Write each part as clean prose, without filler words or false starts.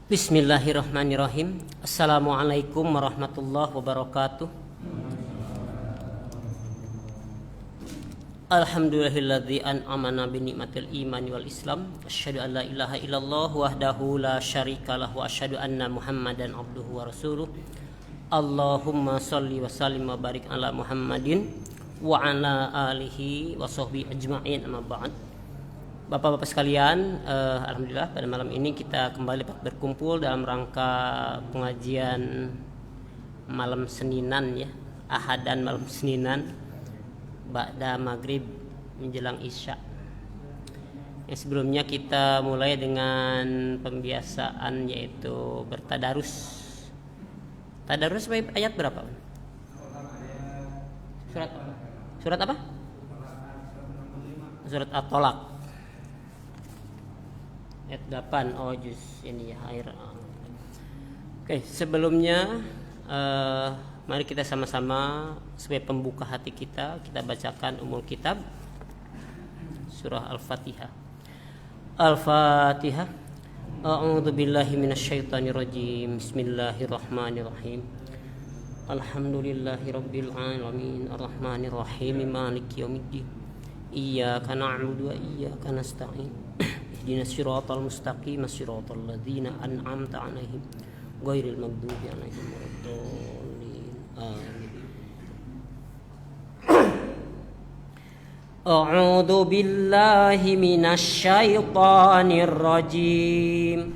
Bismillahirrahmanirrahim. Assalamualaikum warahmatullahi wabarakatuh. Alhamdulillahilladzi an'amana bi ni'matil imani wal islam. Asyhadu an la ilaha illallah wahdahu la syarikalah wa asyhadu anna Muhammadan abduhu wa rasuluh. Allahumma shalli wa sallim wa barik ala Muhammadin wa ala alihi wa sahbihi ajma'in, amma ba'd. Bapak-bapak sekalian, alhamdulillah pada malam ini kita kembali berkumpul dalam rangka pengajian malam Seninan ya, Ahadan malam Seninan ba'da maghrib menjelang isya. Yang sebelumnya kita mulai dengan pembiasaan yaitu bertadarus. Tadarus ayat berapa? Surat apa? Surat At-Tolaq. Ayat 8. Oh juz ini ya, air. Oke, sebelumnya mari kita sama-sama sebagai pembuka hati kita bacakan umul kitab surah Al-Fatihah. Al-Fatihah. A'udzu billahi minasyaitonir rajim. Bismillahirrahmanirrahim. Alhamdulillahirabbil alamin arrahmanir rahim maliki yaumiddin. Iyyaka na'budu wa iyyaka nasta'in. Ihdinas siratal mustaqim siratal ladzina an'amta 'alaihim ghairil maghdubi 'alaihim waladdallin. Amin. A'udzu billahi minasy syaithanir rajim.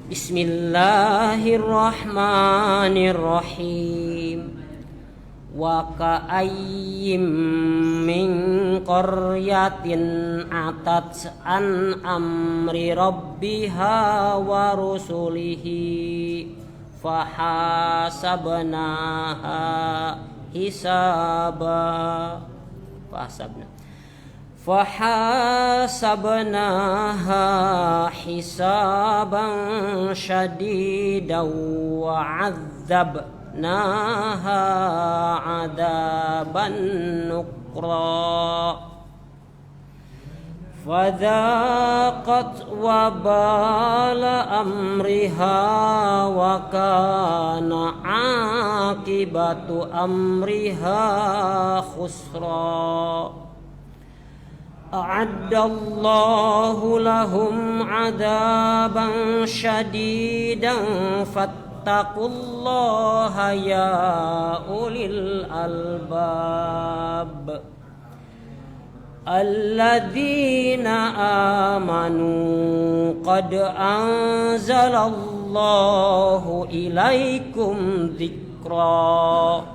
Bismillahirrahmanirrahim. Wa ka'ayyim min qaryatin atat an amri rabbiha wa rusulihi fahasabnaha hisaban syadidan wa 'adzabnaha 'adzaban nukra fadzaqat wabala amriha wa kana 'aqibatu amriha khusra. A'addallahu lahum 'adzaban syadidan fattaqullaha ya ulil albab. Alladzina amanu qad anzalallahu ilaikum dzikra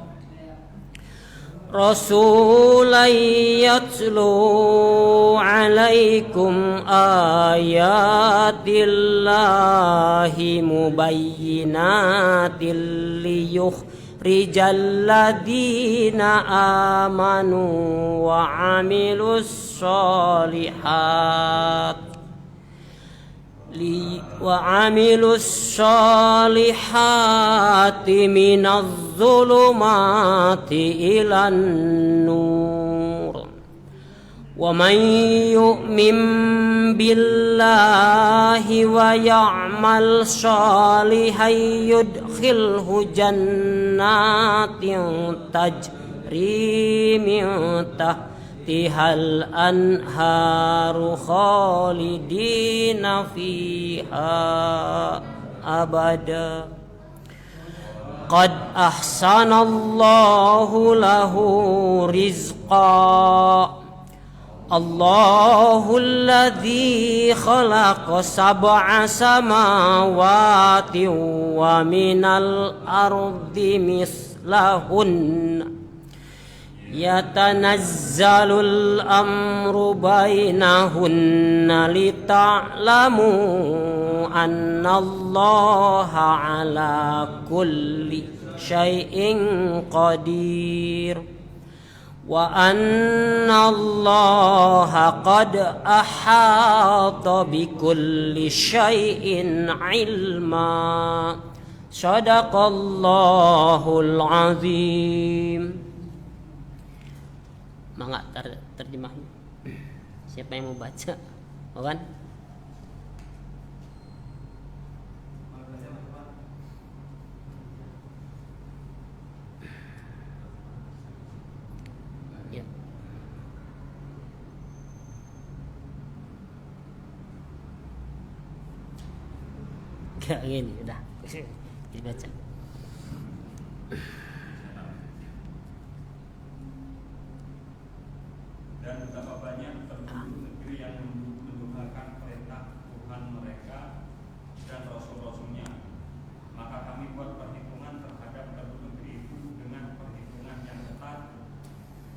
rasulan yatlu alaikum ayatillahi mubayyinatin rijal ladina amanu wa amilus solihati minaz zulumati ilan nur. Wa man yu'min billahi wa ya'mal shalihan yudkhilhu jannatin tajri min tahtihal anharu khalidina fiha abada. Qad ahsanallahu lahu rizqa. Allahul ladzi khalaqa sab'a samawati wa minal ardi mislahun yatanazzalul amru bainahunna lita'lamu annallaha ala kulli syai'in qadir. Wa anna allaha qad ahata bikulli syai'in ilma. Shadaqallahul azim. Mangga terjemahnya. Siapa yang mau baca? Mau kan? Kayak gini udah. Dibaca. Dan betapa banyak penduduk negeri yang menduhakan perintah Tuhan mereka dan Rasul-Rasulnya. Maka kami buat perhitungan terhadap penduduk negeri itu dengan perhitungan yang ketat,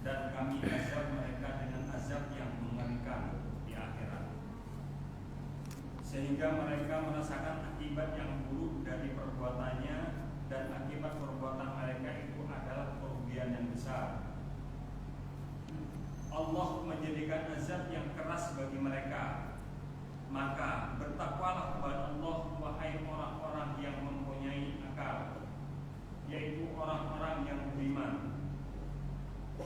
dan kami azab mereka dengan azab yang mengerikan di akhirat, sehingga mereka merasakan akibat yang buruk dari perbuatannya, dan akibat perbuatan mereka itu adalah kerugian yang besar. Allah menjadikan azab yang keras bagi mereka. Maka bertakwalah kepada Allah, wahai orang-orang yang mempunyai akal, yaitu orang-orang yang beriman.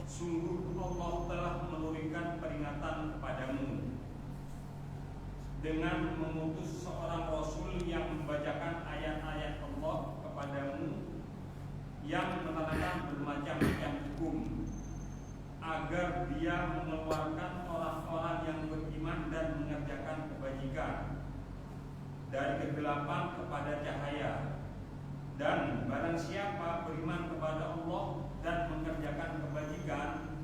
Sungguh Allah telah menurunkan peringatan kepadamu dengan mengutus seorang Rasul yang membacakan ayat-ayat Allah kepadamu, yang menerangkan bermacam-macam hukum, agar dia mengeluarkan orang-orang yang beriman dan mengerjakan kebajikan dari kegelapan kepada cahaya. Dan barang siapa beriman kepada Allah dan mengerjakan kebajikan,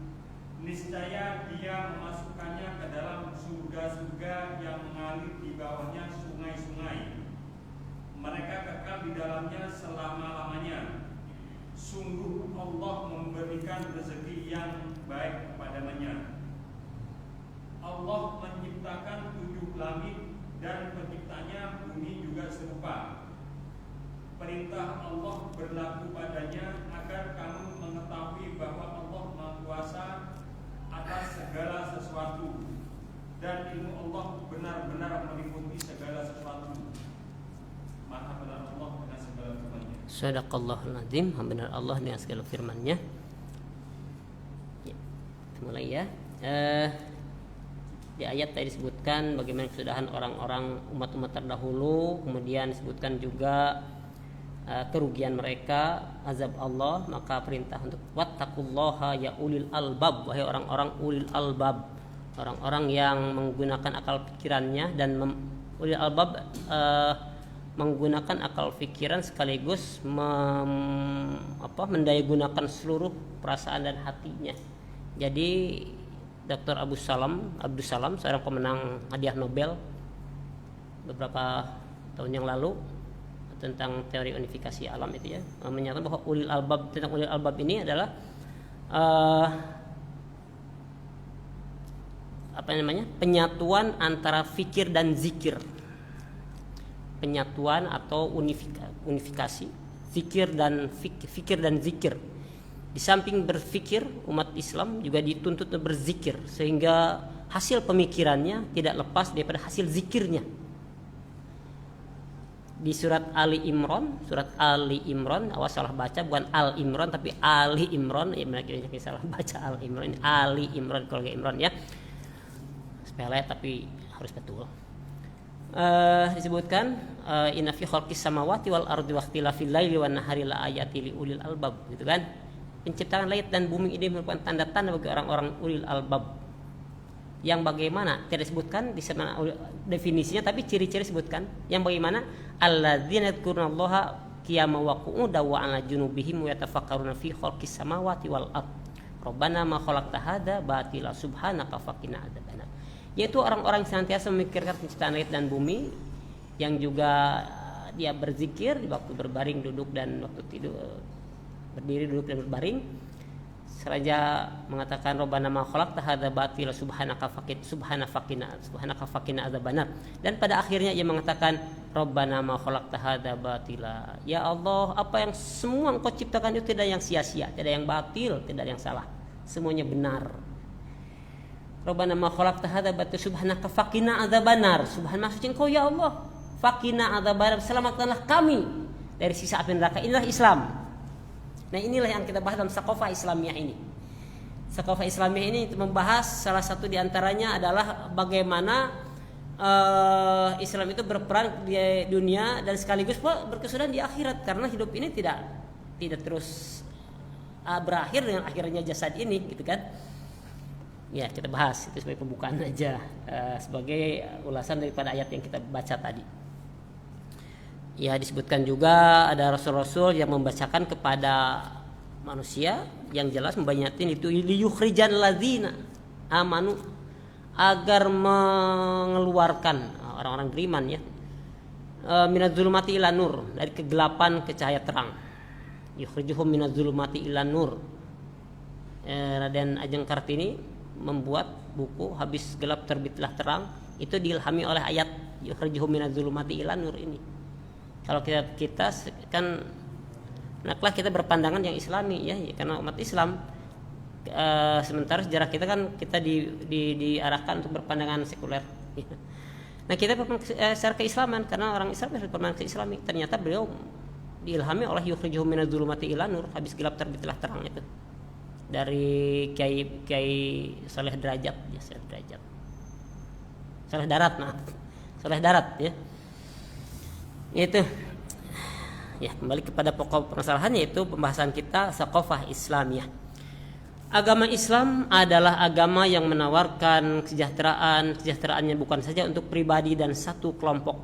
niscaya dia memasukkannya ke dalam surga-surga yang mengalir di bawahnya sungai-sungai. Mereka kekal di dalamnya selama-lamanya. Sungguh Allah memberikan rezeki yang baik kepadanya. Allah menciptakan 7 langit, dan penciptanya bumi juga serupa. Perintah Allah berlaku padanya agar kamu mengetahui bahwa Allah Maha Kuasa atas segala sesuatu, dan ilmu Allah benar-benar meliputi segala sesuatu. Maha benar Allah dengan segala firman-Nya. Shadaqallahul azim. Benar Allah dengan segala firman-Nya. Ya, mulai ya. Di ayat tadi disebutkan bagaimana kesudahan orang-orang umat-umat terdahulu, kemudian disebutkan juga kerugian mereka, azab Allah. Maka perintah untuk wattaqullaha ya ulil albab, wahai orang-orang ulil albab, orang-orang yang menggunakan akal pikirannya. Dan ulil albab menggunakan akal pikiran sekaligus mendayagunakan seluruh perasaan dan hatinya. Jadi Dr. Abdus Salam, seorang pemenang hadiah Nobel beberapa tahun yang lalu tentang teori unifikasi alam itu ya, menyatakan bahwa ulil albab ini adalah penyatuan antara fikir dan zikir. Penyatuan atau unifikasi fikir dan zikir. Di samping berfikir, umat Islam juga dituntut berzikir, sehingga hasil pemikirannya tidak lepas daripada hasil zikirnya. Di surat Ali Imran, awas salah baca, bukan Al Imran tapi Ali Imran, ya mereka salah baca Al Imran, Ali Imran keluarga Imran ya. Sepele tapi harus betul. Disebutkan inna fi khalqis samawati wal ardi wa ikhtilafil laili wan nahari la ayati li ulil albab, gitu kan. Penciptaan langit dan bumi ini merupakan tanda-tanda bagi orang-orang ulil albab. Yang bagaimana tidak disebutkan di sana definisinya, tapi ciri-ciri disebutkan. Yang bagaimana alladzina yadhkurunallaha qiyaman wa qu'udan wa 'ala junubihim wa yatafakkaruna fi khalqis samawati wal ard. Rabbana ma khalaqta hadza batila subhanaka faqina adzabannar. Yaitu orang-orang yang senantiasa memikirkan penciptaan langit dan bumi, yang juga dia berzikir di waktu berbaring, duduk, dan waktu tidur, berdiri, duduk, dan berbaring, seraya mengatakan Rabbana ma khalaqta hadza batila subhanaka faqina adzabannar. Dan pada akhirnya ia mengatakan Rabbana ma khalaqta hadza batila, ya Allah, apa yang semua Engkau ciptakan itu tidak yang sia-sia, tidak yang batil, tidak yang salah, semuanya benar. Rabbana ma khalaqta hadza batila subhanaka faqina adzabannar. Subhan maksudnya Engkau ya Allah, faqina adzabannar, selamatkanlah kami dari siksa api neraka. Inilah Islam. Nah, inilah yang kita bahas dalam Saqafah Islamiyah ini. Saqafah Islamiyah ini membahas salah satu diantaranya adalah bagaimana Islam itu berperan di dunia dan sekaligus berkesudahan di akhirat, karena hidup ini tidak terus berakhir dengan akhirnya jasad ini, gitu kan. Ya, kita bahas itu sebagai pembukaan aja, sebagai ulasan daripada ayat yang kita baca tadi. Ya, disebutkan juga ada rasul-rasul yang membacakan kepada manusia yang jelas membayatin itu liyukhrijan ladzina amanu, agar mengeluarkan orang-orang beriman ya, minaz zulumati ila nur, dari kegelapan ke cahaya terang. Yukhrijuhum minaz zulumati ila nur. Raden Ajeng Kartini membuat buku Habis Gelap Terbitlah Terang, itu diilhami oleh ayat yukhrijuhum minaz zulumati ila nur ini. Kalau kita kan naklah kita berpandangan yang Islami ya, karena umat Islam. Sementara sejarah kita kan kita diarahkan untuk berpandangan sekuler. Nah, kita secara keislaman, karena orang Islam harus berpandangan keislami. Ternyata beliau diilhami oleh yukhrijuhum minaz zulumati ila nur, Habis Gelap Terbitlah Terang itu. Dari Kiai Saleh Derajat ya, Saleh Darat ya. Itu ya, kembali kepada pokok permasalahannya, yaitu pembahasan kita Tsaqafah Islamiyah. Agama Islam adalah agama yang menawarkan kesejahteraannya bukan saja untuk pribadi dan satu kelompok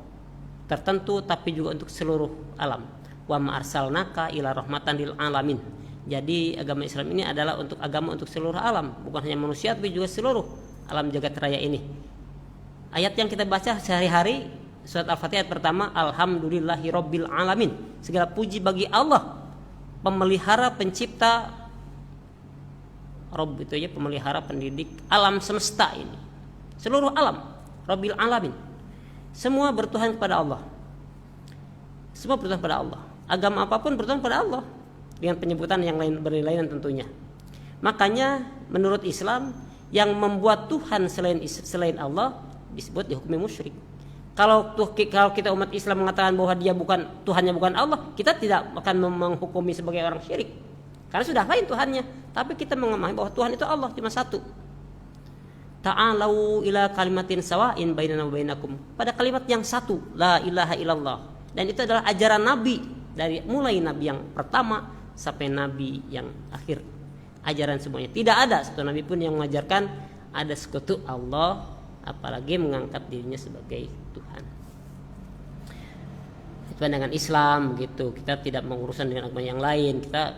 tertentu, tapi juga untuk seluruh alam. Wa ma arsalnaka ila rahmatan lil alamin. Jadi agama Islam ini adalah agama untuk seluruh alam, bukan hanya manusia tapi juga seluruh alam jagat raya ini. Ayat yang kita baca sehari-hari, surat Al-Fatihah ayat pertama, alhamdulillahi rabbil alamin. Segala puji bagi Allah, pemelihara, pencipta. Rabb itu ya, pemelihara, pendidik alam semesta ini. Seluruh alam, rabbil alamin. Semua bertuhan kepada Allah. Semua bertuhan kepada Allah. Agama apapun bertuhan kepada Allah, dengan penyebutan yang lain berlainan tentunya. Makanya menurut Islam, yang membuat Tuhan selain Allah disebut dihukumi musyrik. Kalau kita umat Islam mengatakan bahwa dia Tuhannya bukan Allah, kita tidak akan menghukumi sebagai orang syirik, karena sudah lain Tuhannya. Tapi kita memahami bahwa Tuhan itu Allah, cuma satu. Ta'alau ila kalimatin sawa'in bainana wa bainakum, pada kalimat yang satu, la ilaha illallah. Dan itu adalah ajaran Nabi, dari mulai Nabi yang pertama sampai Nabi yang akhir. Ajaran semuanya, tidak ada satu Nabi pun yang mengajarkan ada sekutu Allah, apalagi mengangkat dirinya sebagai Tuhan. Itu pandangan Islam gitu. Kita tidak mengurusan dengan agama yang lain. Kita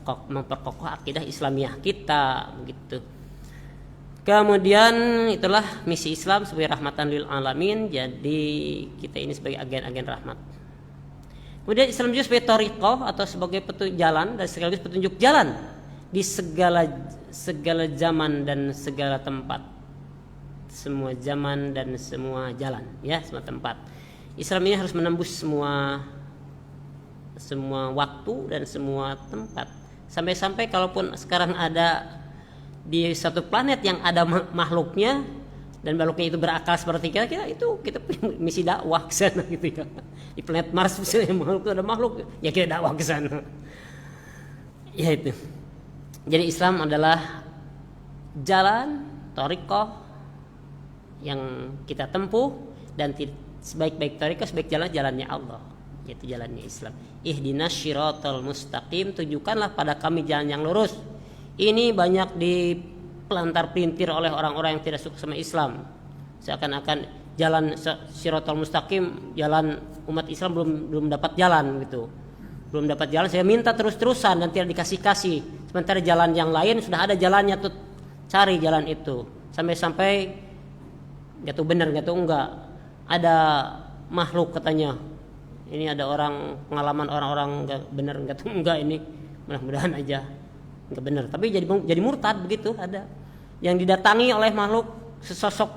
memperkokoh akidah Islamiyah kita gitu. Kemudian itulah misi Islam sebagai rahmatan lil alamin. Jadi kita ini sebagai agen-agen rahmat. Kemudian Islam juga sebagai thariqah atau sebagai petunjuk jalan, dan sekaligus petunjuk jalan di segala zaman dan segala tempat. Semua zaman dan semua jalan ya, semua tempat. Islam ini harus menembus semua waktu dan semua tempat. Sampai-sampai kalaupun sekarang ada di satu planet yang ada makhluknya, dan makhluknya itu berakal seperti kita punya misi dakwah ke sana gitu ya. Di planet Mars misalnya makhluk itu ada makhluk, ya kita dakwah ke sana. Ya itu. Jadi Islam adalah jalan thariqah yang kita tempuh, dan sebaik-baik thariqah, sebaik jalannya Allah, yaitu jalannya Islam. Ihdinas syiratal mustaqim, tunjukkanlah pada kami jalan yang lurus. Ini banyak dipelantar-pelintir oleh orang-orang yang tidak suka sama Islam. Seakan-akan jalan syiratal mustaqim, jalan umat Islam belum dapat jalan gitu. Belum dapat jalan, saya minta terus-terusan dan tidak dikasih-kasih. Sementara jalan yang lain sudah ada jalannya tuh, cari jalan itu. Sampai-sampai enggak tahu benar, enggak tahu enggak. Ada makhluk katanya. Ini ada pengalaman orang-orang enggak benar, enggak tahu enggak, ini mudah-mudahan aja enggak benar. Tapi jadi murtad begitu, ada yang didatangi oleh makhluk sesosok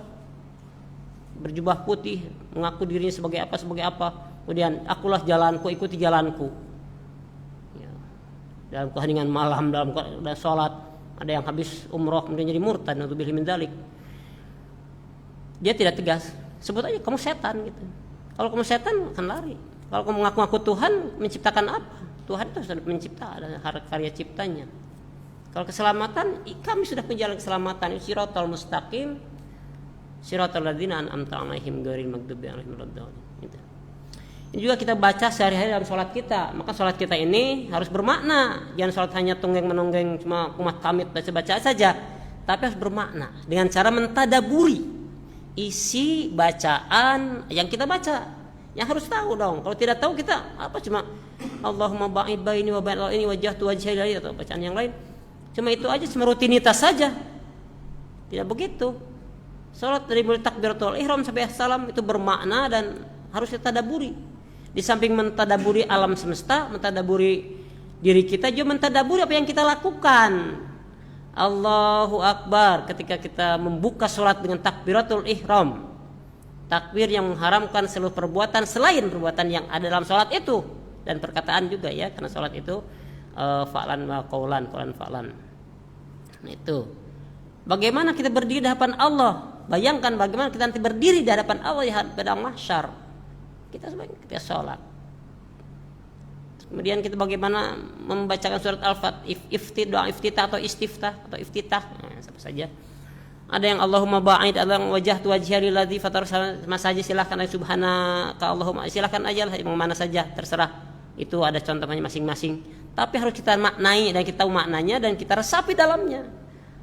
berjubah putih, mengaku dirinya sebagai apa. Kemudian akulah jalanku, ikuti jalanku. Ya. Dalam keheningan malam, dalam sholat, ada yang habis umroh kemudian jadi murtad, naudzubillahi min dzalik. Dia tidak tegas, sebut aja kamu setan gitu. Kalau kamu setan akan lari. Kalau kamu ngaku-ngaku Tuhan, menciptakan apa? Tuhan itu sudah mencipta, ada karya ciptanya. Kalau keselamatan, kami sudah punya jalan keselamatan, siratal mustaqim, siratal ladzina an'amta 'alaihim ghairil maghdubi 'alaihim waladdallin. Gitu. Ini juga kita baca sehari-hari dalam sholat kita. Maka sholat kita ini harus bermakna. Jangan sholat hanya tonggeng-menonggeng, cuma kumat kamit baca-baca saja, tapi harus bermakna dengan cara mentadaburi isi bacaan yang kita baca. Yang harus tahu dong. Kalau tidak tahu kita apa cuma Allahumma ba'id baini wa bainal ini wajjahtu wajhi ilaihi atau bacaan yang lain. Cuma itu aja, cuma rutinitas saja. Tidak begitu. Salat dari mulai takbiratul ihram sampai salam itu bermakna dan harus kita tadaburi. Di samping mentadaburi alam semesta, mentadaburi diri kita, juga mentadaburi apa yang kita lakukan. Allahu Akbar ketika kita membuka salat dengan takbiratul ihram. Takbir yang mengharamkan seluruh perbuatan selain perbuatan yang ada dalam salat itu, dan perkataan juga ya, karena salat itu fa'lan wa qaulan fa'lan. Nah itu. Bagaimana kita berdiri di hadapan Allah? Bayangkan bagaimana kita nanti berdiri di hadapan Allah di padang mahsyar. Kita sholat. Kemudian kita bagaimana membacakan surat Al-Fatihah, doa iftitah atau istiftah atau iftitah, nah, apa saja. Ada yang Allahumma ba'id alang wajhtu wajhiya lilladzi fatar sama saja, silahkan aja subhanaka Allahumma, silahkan aja lah mau mana saja terserah. Itu ada contohnya masing-masing. Tapi harus kita maknai dan kita tahu maknanya dan kita resapi dalamnya.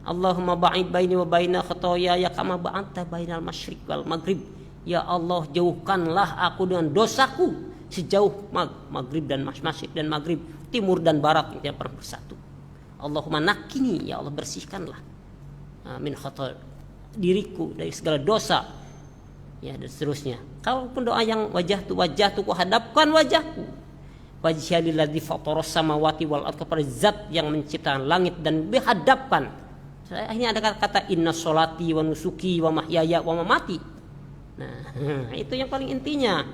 Allahumma ba'id baini wa baina khotoya ya kama ba'adta bainal masyriq wal maghrib. Ya Allah, jauhkanlah aku dengan dosaku sejauh maghrib dan masyriq dan maghrib, timur dan barat yang pernah bersatu. Allahumma nakini, ya Allah bersihkanlah min khotoy diriku dari segala dosa, ya dan seterusnya. Kalaupun doa yang wajahtu ku hadapkan wajahku wajhiyal ladzi fataras samawati wal ardh, kepada zat yang menciptakan langit dan berhadapan. Akhirnya ada kata inna sholati wa nusuki wa mahyaya wa mamati. Nah, itu yang paling intinya.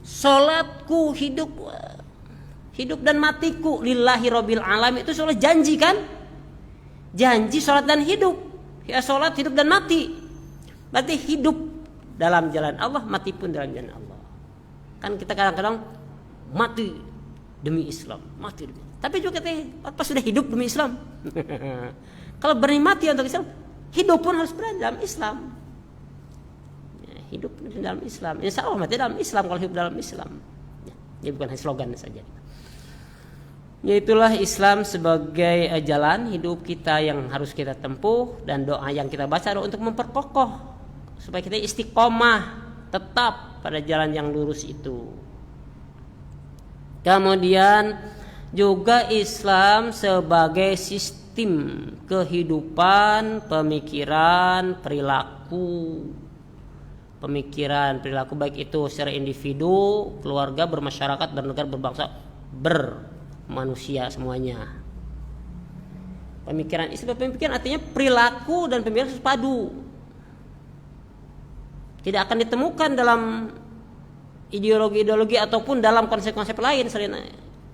Salatku, hidup dan matiku lillahi rabbil alamin, itu soal janji kan? Janji salat dan hidup. Ya, salat, hidup dan mati. Berarti hidup dalam jalan Allah, mati pun dalam jalan Allah. Kan kita kadang-kadang mati demi Islam, mati demi. Tapi juga kita apa sudah hidup demi Islam? Kalau berani mati untuk Islam, hidup pun harus berada dalam Islam. Ya, hidup dalam Islam. Insya Allah mati dalam Islam kalau hidup dalam Islam. Ya, jadi bukan hanya slogan saja. Yaitulah Islam sebagai jalan hidup kita yang harus kita tempuh, dan doa yang kita baca adalah untuk memperkokoh supaya kita istiqomah tetap pada jalan yang lurus itu. Kemudian juga Islam sebagai sistem kehidupan, pemikiran, perilaku. Pemikiran, perilaku baik itu secara individu, keluarga, bermasyarakat, bernegara, berbangsa, manusia semuanya. Pemikiran artinya perilaku dan pemikiran harus padu. Tidak akan ditemukan dalam ideologi-ideologi ataupun dalam konsep-konsep lain selain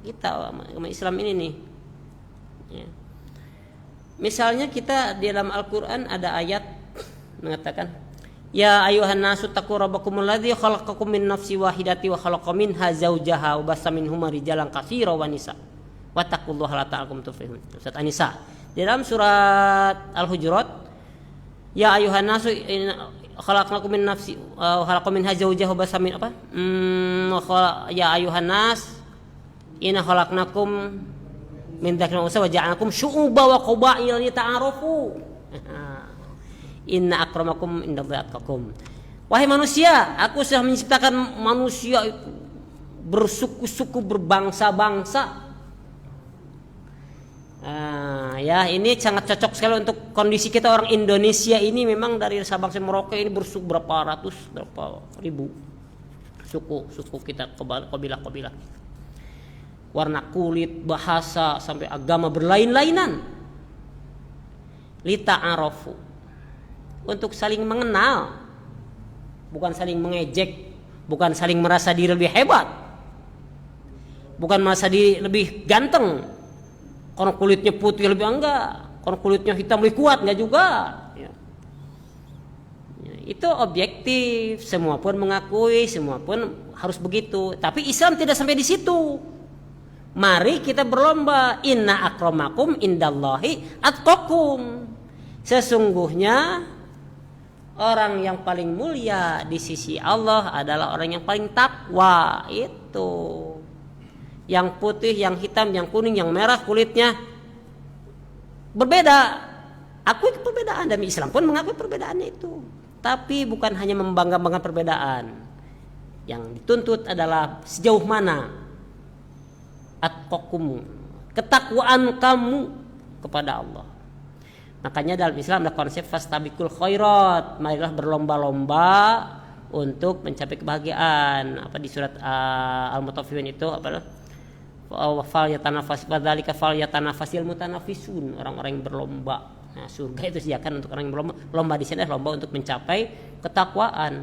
kita agama Islam ini nih. Ya. Misalnya kita di dalam Al-Qur'an ada ayat mengatakan, ya ayuhan nasu taqu rabbakumul ladzi khalaqakum min nafsin wahidatin wa khalaqa minha zawjaha wa bassa minhuma rijalan katsiran wa nisa wattaqullaha la'allakum tuflihun. Surat An-Nisa. Di dalam surat Al-Hujurat, ya ayuhan nasu khalaqnakum min nafsin wa khalaqa minha zawjaha wa bassa min apa? Ya ayuhan nas inna khalaqnakum min dzakarin wa unsa wa ja'alnakum syu'uban wa qabaila lita'arafu. Inna akramakum indallahi atqakum. Wahai manusia, aku sudah menciptakan manusia itu bersuku-suku, berbangsa-bangsa. Ya ini sangat cocok sekali untuk kondisi kita orang Indonesia ini. Memang dari Sabang sampai Merauke ini bersuku berapa ratus, berapa ribu suku kita, kabilah-kabilah. Warna kulit, bahasa, sampai agama berlain-lainan. Lita'arafu, untuk saling mengenal, bukan saling mengejek, bukan saling merasa diri lebih hebat, bukan merasa diri lebih ganteng. Kalau kulitnya putih lebih enggak, kalau kulitnya hitam lebih kuat enggak juga. Ya. Itu objektif, semua pun mengakui, semua pun harus begitu. Tapi Islam tidak sampai di situ. Mari kita berlomba, inna akramakum indallahi atqakum. Sesungguhnya orang yang paling mulia di sisi Allah adalah orang yang paling takwa. Itu yang putih, yang hitam, yang kuning, yang merah kulitnya berbeda. Akui perbedaan, dan Islam pun mengakui perbedaannya itu. Tapi bukan hanya membangga-banggakan perbedaan. Yang dituntut adalah sejauh mana atqakum, ketakwaan kamu kepada Allah. Makanya dalam Islam ada konsep fastabiqul khairat, marilah berlomba-lomba untuk mencapai kebahagiaan. Apa di surat Al-Mutaffifin itu apa? Fal yatanafasil mutanafisun, orang-orang yang berlomba. Nah, surga itu disediakan untuk orang yang berlomba. Lomba di sini adalah lomba untuk mencapai ketakwaan.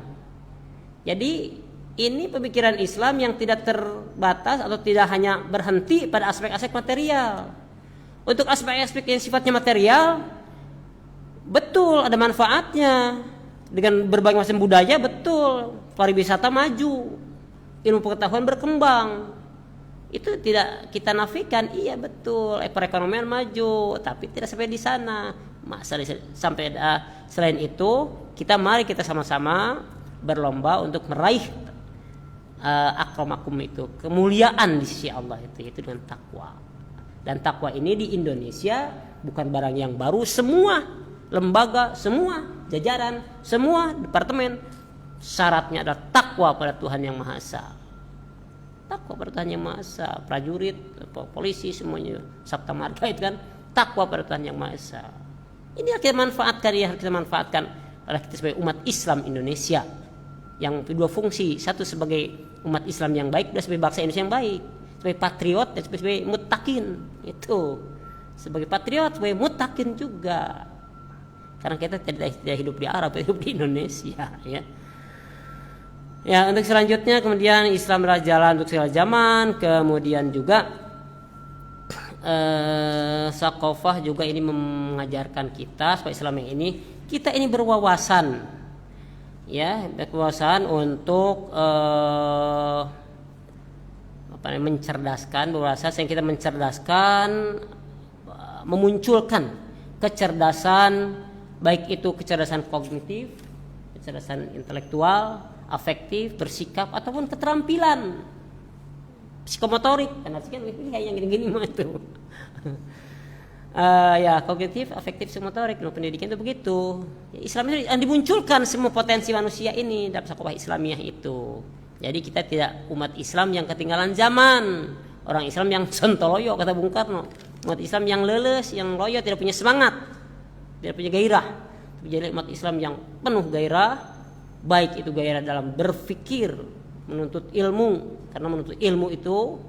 Jadi ini pemikiran Islam yang tidak terbatas atau tidak hanya berhenti pada aspek-aspek material. Untuk aspek-aspek yang sifatnya material, betul ada manfaatnya. Dengan berbagai macam budaya, betul pariwisata maju, ilmu pengetahuan berkembang. Itu tidak kita nafikan, iya betul perekonomian maju, tapi tidak sampai di sana. Sampai selain itu, mari kita sama-sama berlomba untuk meraih akramakum itu, kemuliaan di sisi Allah itu dengan takwa. Dan takwa ini di Indonesia bukan barang yang baru, semua lembaga, semua jajaran, semua departemen syaratnya adalah takwa pada Tuhan Yang Maha Esa. Takwa pada Tuhan Yang Maha Esa, prajurit, polisi semuanya, sabta marga itu kan takwa pada Tuhan Yang Maha Esa. Ini harus kita manfaatkan, harus kita manfaatkan oleh kita sebagai umat Islam Indonesia. Yang kedua fungsi, satu sebagai umat Islam yang baik, dan sebagai bangsa Indonesia yang baik, sebagai patriot dan sebagai muttaqin. Itu sebagai patriot, sebagai muttaqin juga, karena kita tidak hidup di Arab, hidup di Indonesia, ya. Ya, untuk selanjutnya kemudian Islam adalah jalan untuk segala zaman. Kemudian juga Sakofah juga ini mengajarkan kita supaya Islam yang ini, kita ini berwawasan, ya, berwawasan untuk mencerdaskan, berwawasan sehingga kita mencerdaskan, memunculkan kecerdasan, baik itu kecerdasan kognitif, kecerdasan intelektual, afektif, bersikap, ataupun keterampilan psikomotorik. Karena kan kayak yang gini-gini mah itu. Ya, kognitif, afektif, psikomotorik. Pendidikan itu begitu. Ya, Islam itu dimunculkan semua potensi manusia ini dalam Sakofah Islamiyah itu. Jadi kita tidak umat Islam yang ketinggalan zaman, orang Islam yang sontoloyo kata Bung Karno, umat Islam yang leles, yang loyo, tidak punya semangat, tidak punya gairah. Jadi umat Islam yang penuh gairah, baik itu gairah dalam berpikir, menuntut ilmu, karena menuntut ilmu itu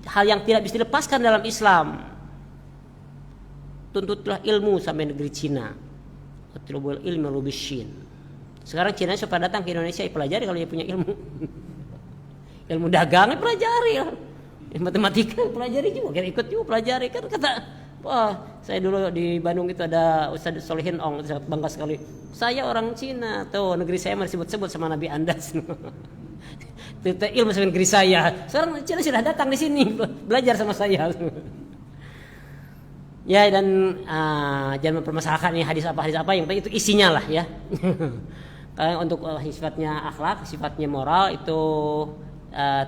hal yang tidak bisa dilepaskan dalam Islam. Tuntutlah ilmu sampai negeri Cina. Atlubul ilmi lubishin. Sekarang Cina supaya datang ke Indonesia, pelajari kalau dia punya ilmu. Ilmu dagang pelajari lah. Matematika pelajari juga, kita ikut juga pelajari kan. Kata, wah, saya dulu di Bandung itu ada Ustaz Solihin Ong, sangat bangga sekali. Saya orang Cina, tuh negeri saya masih disebut-sebut sama Nabi Andas. Itu ilmu sama negeri saya. Sekarang Cina sudah datang di sini belajar sama saya. Ya, dan jangan mempermasalahkan ini hadis apa yang penting itu isinya lah, ya. Untuk sifatnya akhlak, sifatnya moral itu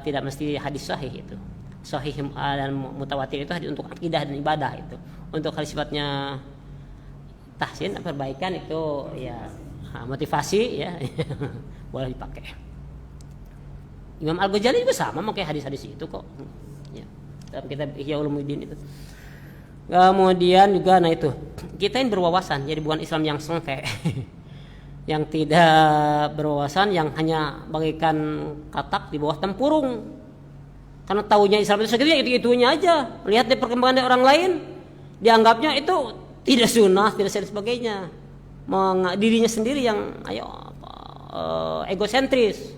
tidak mesti hadis sahih itu. Sahih dan mutawatir itu hadis untuk akidah dan ibadah itu. Untuk hal sifatnya tahsin, perbaikan itu ya motivasi, ya. Boleh dipakai. Imam Al-Ghazali juga sama pakai hadis-hadis itu kok. Ya. Dalam kitab Ihya Ulumuddin itu. Kemudian juga itu kita ini berwawasan, jadi bukan Islam yang sengke. Yang tidak berwawasan, yang hanya bagaikan katak di bawah tempurung. Karena tahunya Islam itu segitu, itu-itunya aja. Lihat di perkembangan dari orang lain, dianggapnya itu tidak sunnah, tidak sebagainya. Dirinya sendiri yang egosentris,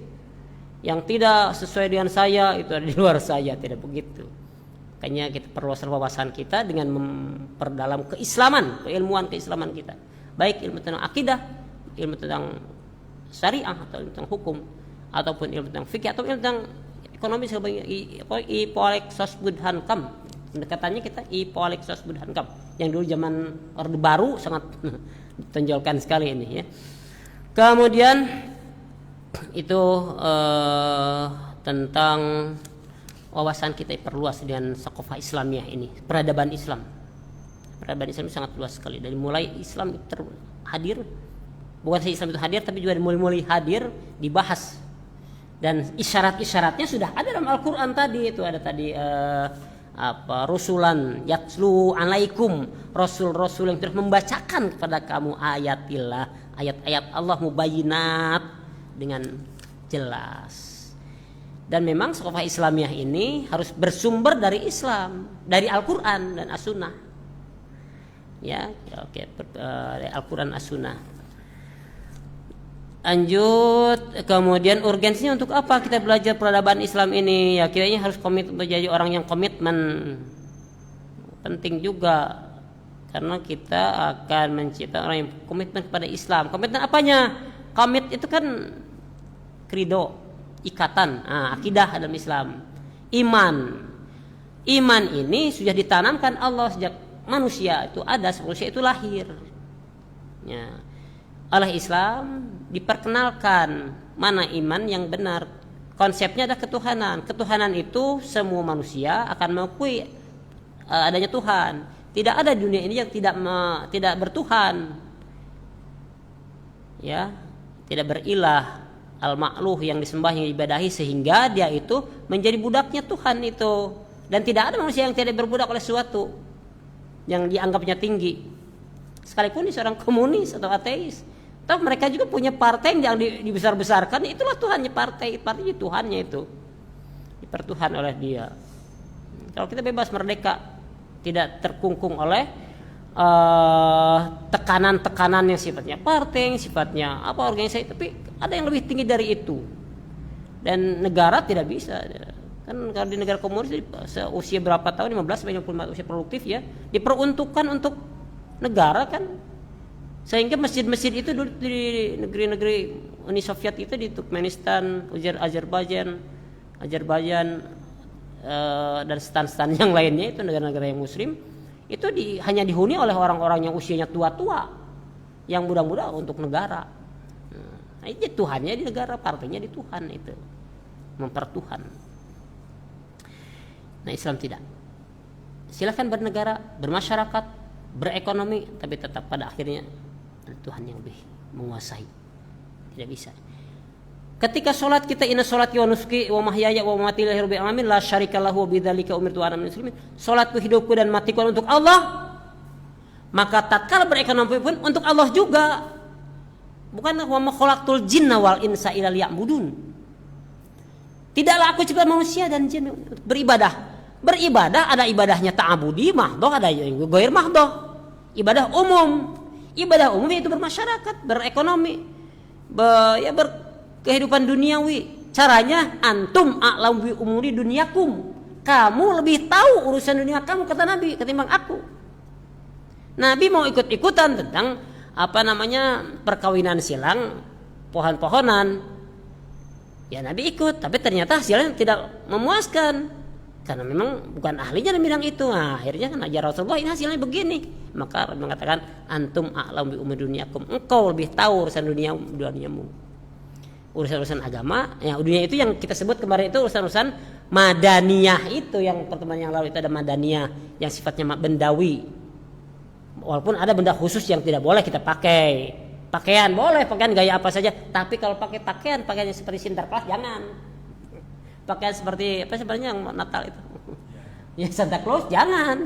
yang tidak sesuai dengan saya itu ada di luar saya, tidak begitu. Makanya kita perlu wawasan kita dengan memperdalam keislaman, keilmuan keislaman kita. Baik ilmu tentang akidah, ilmu tentang syariah atau ilmu tentang hukum, ataupun ilmu tentang fikih atau ilmu tentang ekonomi sebagai Ipolexos Budhankam. Pendekatannya kita Ipolexos Budhankam yang dulu zaman Orde Baru sangat ditonjolkan sekali ini, ya. Kemudian itu tentang wawasan kita perluas dengan Sakofah Islamiyah ini, peradaban Islam. Peradaban Islam itu sangat luas sekali. Dari mulai Islam itu hadir, bukan saja Islam itu hadir, tapi juga dari mulai hadir dibahas Dan isyarat-isyaratnya sudah ada dalam Al-Qur'an tadi. Itu ada tadi rusulan yatlu alaikum, rasul-rasul yang terus membacakan kepada kamu ayatillah, ayat-ayat Allah mubayyinat dengan jelas. Dan memang Thaqafah Islamiyah ini harus bersumber dari Islam, dari Al-Qur'an dan As-Sunnah. Ya, oke, dari Al-Qur'an As-Sunnah. Lanjut, kemudian urgensinya untuk apa kita belajar peradaban Islam ini? Ya, kiranya harus komit untuk jadi orang yang komitmen. Penting juga karena kita akan menciptakan orang yang komitmen kepada Islam. Komitmen apanya? Komit itu kan credo, ikatan, akidah dalam Islam. Iman ini sudah ditanamkan Allah sejak manusia itu ada, manusia itu lahir. Ya. Oleh Islam diperkenalkan mana iman yang benar. Konsepnya ada ketuhanan. Ketuhanan itu semua manusia akan mengakui adanya Tuhan. Tidak ada di dunia ini yang tidak bertuhan. Ya, tidak berilah al-ma'luh yang disembah, yang diibadahi, sehingga dia itu menjadi budaknya Tuhan itu. Dan tidak ada manusia yang tidak berbudak oleh sesuatu yang dianggapnya tinggi. Sekalipun dia seorang komunis atau ateis, toh mereka juga punya partai yang dibesar-besarkan. Itulah Tuhannya partainya Tuhannya itu dipertuhan oleh dia. Kalau kita bebas merdeka, tidak terkungkung oleh tekanan-tekanan yang sifatnya partai, yang sifatnya organisasi, tapi ada yang lebih tinggi dari itu. Dan negara tidak bisa. Kan kalau di negara komunis usia berapa tahun, 15 sampai 25 usia produktif ya, diperuntukkan untuk negara kan. Sehingga masjid-masjid itu dulu di negeri-negeri Uni Soviet itu, di Turkmenistan, Azerbaijan dan stan-stan yang lainnya, itu negara-negara yang muslim, itu hanya dihuni oleh orang-orang yang usianya tua-tua, yang muda-muda untuk negara. Nah, itu Tuhannya di negara, partainya di Tuhan, itu mempertuhan. Nah, Islam tidak. Silakan bernegara, bermasyarakat, berekonomi, tapi tetap pada akhirnya Tuhan yang lebih menguasai. Tidak bisa. Ketika sholat kita, inna sholati wa nusuki wa mahyaya wa mamati lillahi rabbil alamin la syarika lahu wa bidzalika umirtu ana minal muslimin. Sholatku, hidupku dan matiku untuk Allah. Maka tatkala berekonomi pun untuk Allah juga. Bukan wa ma khalaqtul jinna wal insa illa liya'budun. Tidaklah aku cipta manusia dan jin untuk beribadah. Beribadah ada ibadahnya ta'abudi mahdoh, ada yang ghair mahdoh. Ibadah umum. Ibadah umum itu bermasyarakat, berekonomi, berkehidupan duniawi. Caranya antum a'lam bi umuri dunyakum. Kamu lebih tahu urusan dunia kamu, kata Nabi, ketimbang aku. Nabi mau ikut-ikutan tentang perkawinan silang, pohon-pohonan. Ya Nabi ikut, tapi ternyata hasilnya tidak memuaskan. Karena memang bukan ahlinya dalam bidang itu. Nah, akhirnya kan ajar Rasulullah, ini hasilnya begini. Maka mengatakan antum a'lam bi umuri dunyakum. Engkau lebih tahu urusan duniamu. Urusan-urusan agama, ya dunia itu yang kita sebut kemarin itu urusan-urusan madaniyah, itu yang pertemuan yang lalu itu ada madaniyah yang sifatnya bendawi. Walaupun ada benda khusus yang tidak boleh kita pakai. Pakaian boleh, pakaian gaya apa saja, tapi kalau pakai pakaian yang seperti Sinterklas jangan. Pakaian seperti apa sebenarnya yang Natal itu? Ya Santa Claus jangan.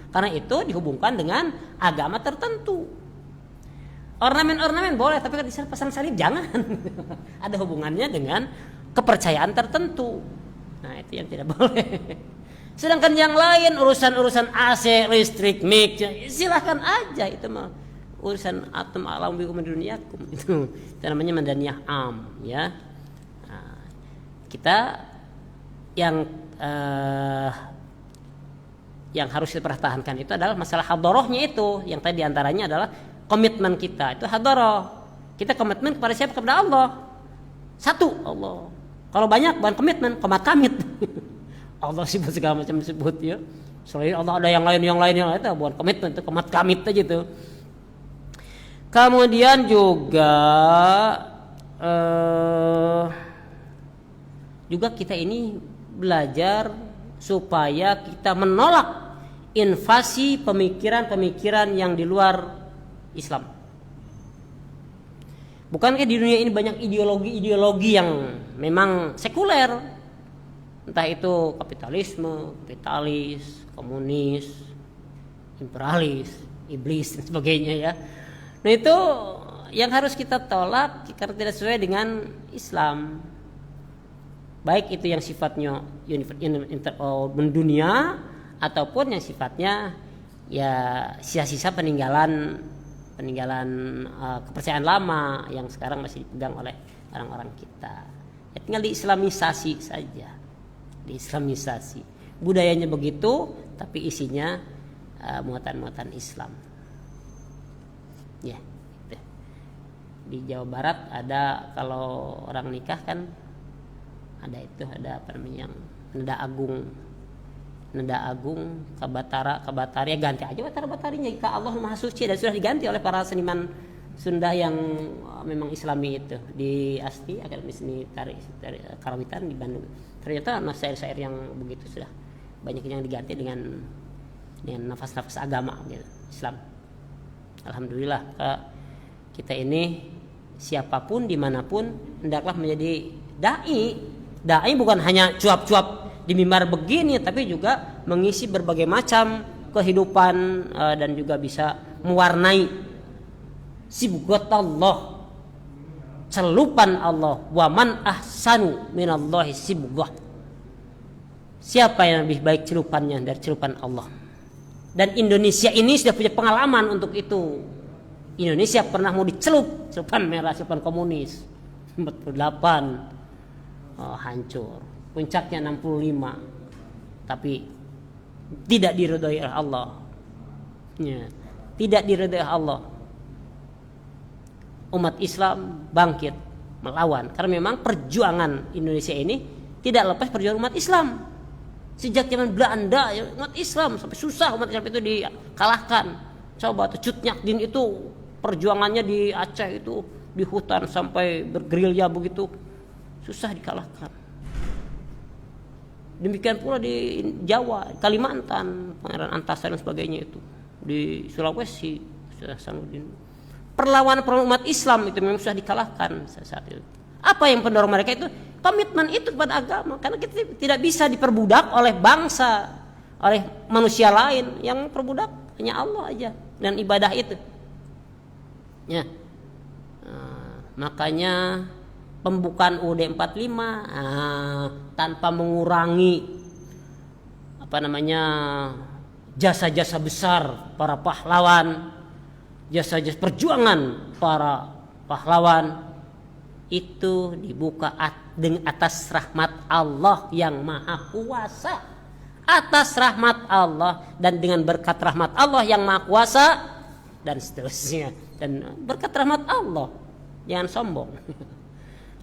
Karena itu dihubungkan dengan agama tertentu. Ornamen-ornamen boleh, tapi kalau pasang salib jangan. Ada hubungannya dengan kepercayaan tertentu. Nah, itu yang tidak boleh. Sedangkan yang lain urusan-urusan AC, listrik, mic, silahkan aja, itu mah urusan atom alam bi umuri dunyakum. Itu namanya madaniyah am, ya. Nah, kita yang harus dipertahankan itu adalah masalah hadorohnya itu, yang tadi diantaranya adalah komitmen kita itu hadoroh. Kita komitmen kepada siapa? Kepada Allah. Satu Allah. Kalau banyak bukan komitmen, komat kamit. Allah sebut segala macam disebut ya. Selain Allah ada yang lain itu bukan komitmen, itu komat kamit aja itu. Kemudian juga kita ini belajar supaya kita menolak invasi pemikiran-pemikiran yang di luar Islam. Bukankah di dunia ini banyak ideologi-ideologi yang memang sekuler, entah itu kapitalisme, kapitalis, komunis, imperialis, iblis dan sebagainya ya. Nah itu yang harus kita tolak karena tidak sesuai dengan Islam. Baik itu yang sifatnya mendunia ataupun yang sifatnya ya sisa-sisa peninggalan kepercayaan lama yang sekarang masih dipegang oleh orang-orang kita. Ya, tinggal diislamisasi saja. Diislamisasi. Budayanya begitu tapi isinya muatan-muatan Islam. Ya. Di Jawa Barat ada kalau orang nikah kan ada apa namanya yang Nada Agung Kabatari ya ganti aja Batarinya ke Allah Maha Suci dan sudah diganti oleh para seniman Sunda yang memang Islami itu di ASTI Akademi Seni Tari Karawitan di Bandung. Ternyata syair-syair yang begitu sudah banyak yang diganti dengan nafas-nafas agama gitu, Islam. Alhamdulillah kita ini siapapun dimanapun hendaklah menjadi dai bukan hanya cuap-cuap di mimbar begini tapi juga mengisi berbagai macam kehidupan dan juga bisa mewarnai sibghatallah, celupan Allah. Wa man ahsanu minallahi sibghah, siapa yang lebih baik celupannya dari celupan Allah. Dan Indonesia ini sudah punya pengalaman untuk itu. Indonesia pernah mau celupan merah, celupan komunis 48 hancur, puncaknya 65 tapi tidak diridhoi oleh Allah ya, tidak diridhoi Allah. Umat Islam bangkit melawan karena memang perjuangan Indonesia ini tidak lepas perjuangan umat Islam. Sejak zaman Belanda ya, umat Islam sampai susah umat Islam itu dikalahkan. Coba tuh Cut Nyak Dien itu perjuangannya di Aceh itu di hutan sampai bergerilya begitu susah dikalahkan. Demikian pula di Jawa, Kalimantan, Pangeran Antasari dan sebagainya itu. Di Sulawesi, Hasanuddin. Perlawanan umat Islam itu memang sudah dikalahkan saat itu. Apa yang pendorong mereka itu? Komitmen itu kepada agama. Karena kita tidak bisa diperbudak oleh bangsa, oleh manusia lain. Yang perbudak hanya Allah aja dan ibadah itu. Ya. Makanya pembukaan UUD 45 tanpa mengurangi jasa-jasa besar para pahlawan, jasa-jasa perjuangan para pahlawan itu dibuka dengan atas rahmat Allah yang Maha Kuasa, atas rahmat Allah dan dengan berkat rahmat Allah yang Maha Kuasa dan seterusnya. Dan berkat rahmat Allah, jangan sombong.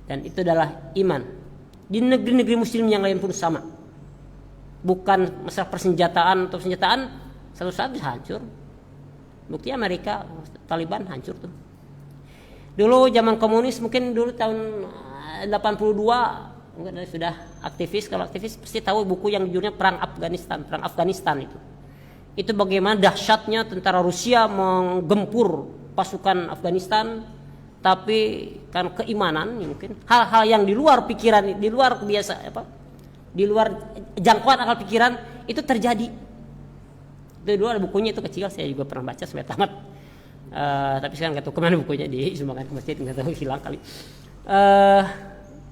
Dan itu adalah iman. Di negeri-negeri muslim yang lain pun sama. Bukan masalah persenjataan atau senjataan satu saat bisa hancur. Bukti Amerika, Taliban hancur tuh. Dulu zaman komunis mungkin dulu tahun 82 mungkin sudah aktivis. Kalau aktivis pasti tahu buku yang judulnya Perang Afghanistan itu. Itu bagaimana dahsyatnya tentara Rusia menggempur pasukan Afghanistan, tapi kan keimanan ya mungkin hal-hal yang di luar pikiran, di luar kebiasaan di luar jangkauan akal pikiran itu terjadi. Itu dulu ada bukunya itu kecil, saya juga pernah baca sampai tamat. Tapi sekarang nggak tahu kemana bukunya, disumbangkan ke masjid, nggak tahu hilang kali.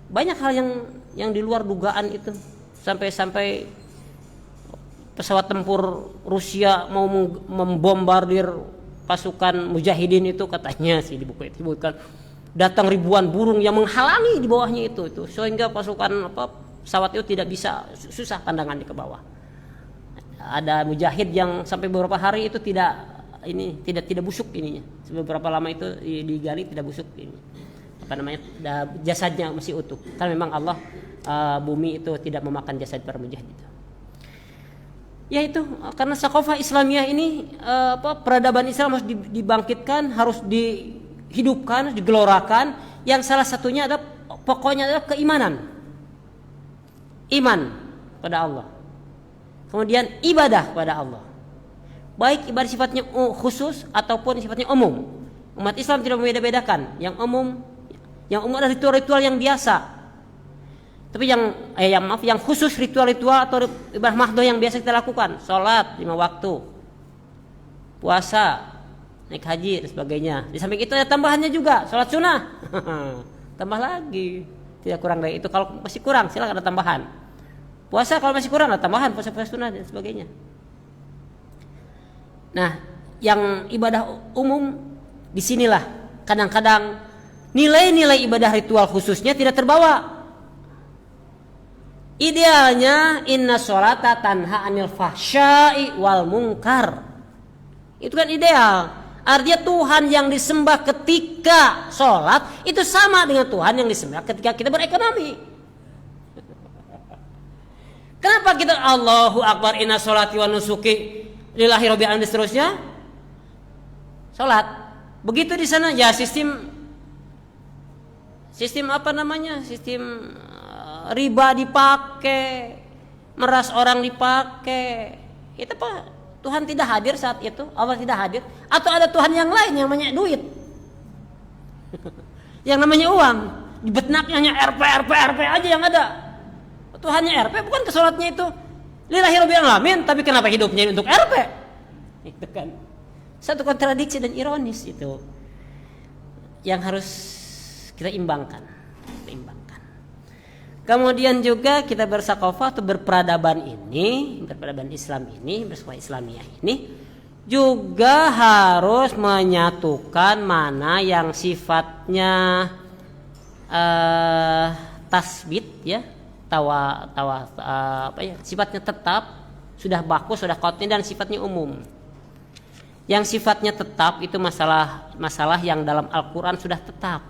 Banyak hal yang di luar dugaan itu sampai pesawat tempur Rusia mau membombardir pasukan mujahidin itu katanya sih di buku itu disebutkan datang ribuan burung yang menghalangi di bawahnya itu sehingga pasukan pesawat itu tidak bisa, susah pandangannya ke bawah. Ada mujahid yang sampai beberapa hari itu tidak busuk ininya, beberapa lama itu digali tidak busuk ini jasadnya masih utuh karena memang Allah bumi itu tidak memakan jasad para mujahid itu. Yaitu karena sakofah Islamiyah ini peradaban Islam harus dibangkitkan, harus dihidupkan, harus digelorakan. Yang salah satunya adalah pokoknya adalah keimanan, iman pada Allah, kemudian ibadah pada Allah, baik ibadah sifatnya khusus ataupun sifatnya umum. Umat Islam tidak membeda-bedakan. Yang umum adalah ritual-ritual yang biasa. Tapi yang khusus ritual-ritual atau ibadah mahdoh yang biasa kita lakukan, salat 5 waktu, puasa, naik haji dan sebagainya. Di samping itu ada tambahannya juga, salat sunnah. Tambah lagi, tidak kurang dari itu. Kalau masih kurang silakan ada tambahan. Puasa kalau masih kurang ada tambahan, puasa sunnah dan sebagainya. Nah, yang ibadah umum disinilah kadang-kadang nilai-nilai ibadah ritual khususnya tidak terbawa. Idealnya inna sholata tanha anil fahsya'i wal munkar. Itu kan ideal. Artinya Tuhan yang disembah ketika sholat itu sama dengan Tuhan yang disembah ketika kita berekonomi. Kenapa kita Allahu Akbar inna sholati wa nusuki lillahi rabbil alamin seterusnya? Sholat. Begitu di sana ya sistem apa namanya? Sistem riba dipakai, meras orang dipakai. Itu apa? Tuhan tidak hadir saat itu, Allah tidak hadir, atau ada Tuhan yang lain yang namanya duit, yang namanya uang, di benaknya hanya RP aja yang ada. Tuhannya RP, bukan kesolatnya itu lillahi rabbil alamin, tapi kenapa hidupnya untuk RP? Itu kan satu kontradiksi dan ironis itu yang harus kita imbangkan. Kemudian juga kita bersakofah atau berperadaban Islam ini, bersekolah Islamiyah ini juga harus menyatukan mana yang sifatnya tasbit ya, sifatnya tetap, sudah baku, sudah qat'i, dan sifatnya umum. Yang sifatnya tetap itu masalah yang dalam Al-Qur'an sudah tetap.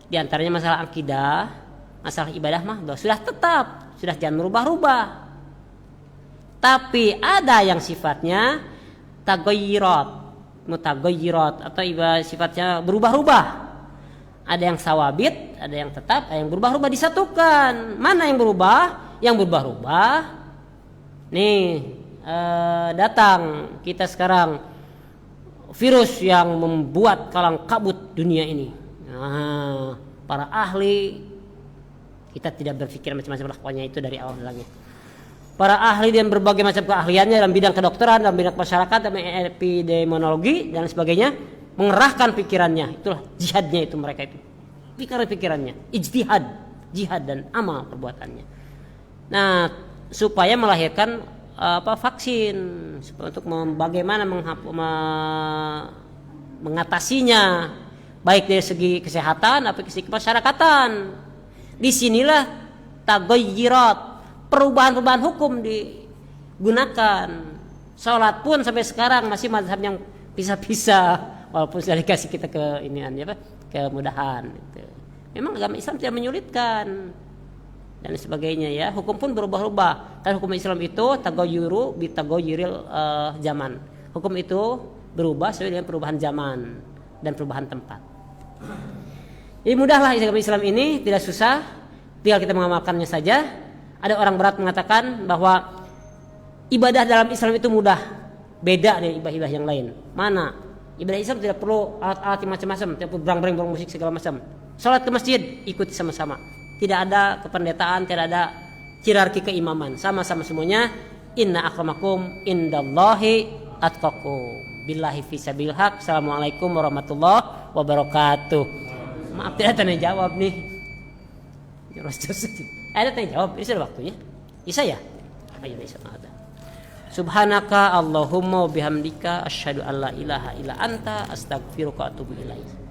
Di antaranya masalah akidah, masalah ibadah sudah tetap, sudah jangan merubah-rubah. Tapi ada yang sifatnya mutagayyirat atau sifatnya berubah-ubah. Ada yang sawabit, ada yang tetap, ada yang berubah-ubah, disatukan. Mana yang berubah? Yang berubah-ubah. Nih, datang kita sekarang virus yang membuat kalang kabut dunia ini. Nah, para ahli, kita tidak berpikir macam-macam lah, pokoknya itu dari awal bilangnya. Para ahli dan berbagai macam keahliannya dalam bidang kedokteran, dalam bidang masyarakat, dalam epidemiologi dan sebagainya, mengerahkan pikirannya. Itulah jihadnya itu mereka itu. Pikirannya, ijtihad, jihad dan amal perbuatannya. Nah, supaya melahirkan vaksin untuk bagaimana mengatasinya, baik dari segi kesehatan atau segi kemasyarakatan. Disinilah taghayyirat, perubahan hukum digunakan. Salat pun sampai sekarang masih mazhab yang pisah-pisah, walaupun sudah dikasih kita kemudahan. Gitu. Memang agama Islam tidak menyulitkan dan sebagainya ya. Hukum pun berubah-ubah. Karena hukum Islam itu taghayyuru bi taghayyuril zaman. Hukum itu berubah sesuai dengan perubahan zaman dan perubahan tempat. Jadi mudahlah agama Islam ini, tidak susah, tinggal kita mengamalkannya saja. Ada orang berat mengatakan bahwa ibadah dalam Islam itu mudah, beda dari ibadah yang lain. Mana? Ibadah Islam tidak perlu alat-alat yang macam-macam, tidak perlu berang-berang musik segala macam. Salat ke masjid ikuti sama-sama. Tidak ada kependetaan, tidak ada hierarki keimaman, sama-sama semuanya. Inna akramakum indallahi atqakum. Billahi fisabilil haq. Assalamualaikum warahmatullahi wabarakatuh. Maaf tidak tanya jawab nih. Ada tanya jawab, ini sudah waktunya. Bisa ya? Ayo bisa ada. Subhanaka Allahumma wa bihamdika asyhadu an la ilaha illa anta astaghfiruka wa atubu ilaik.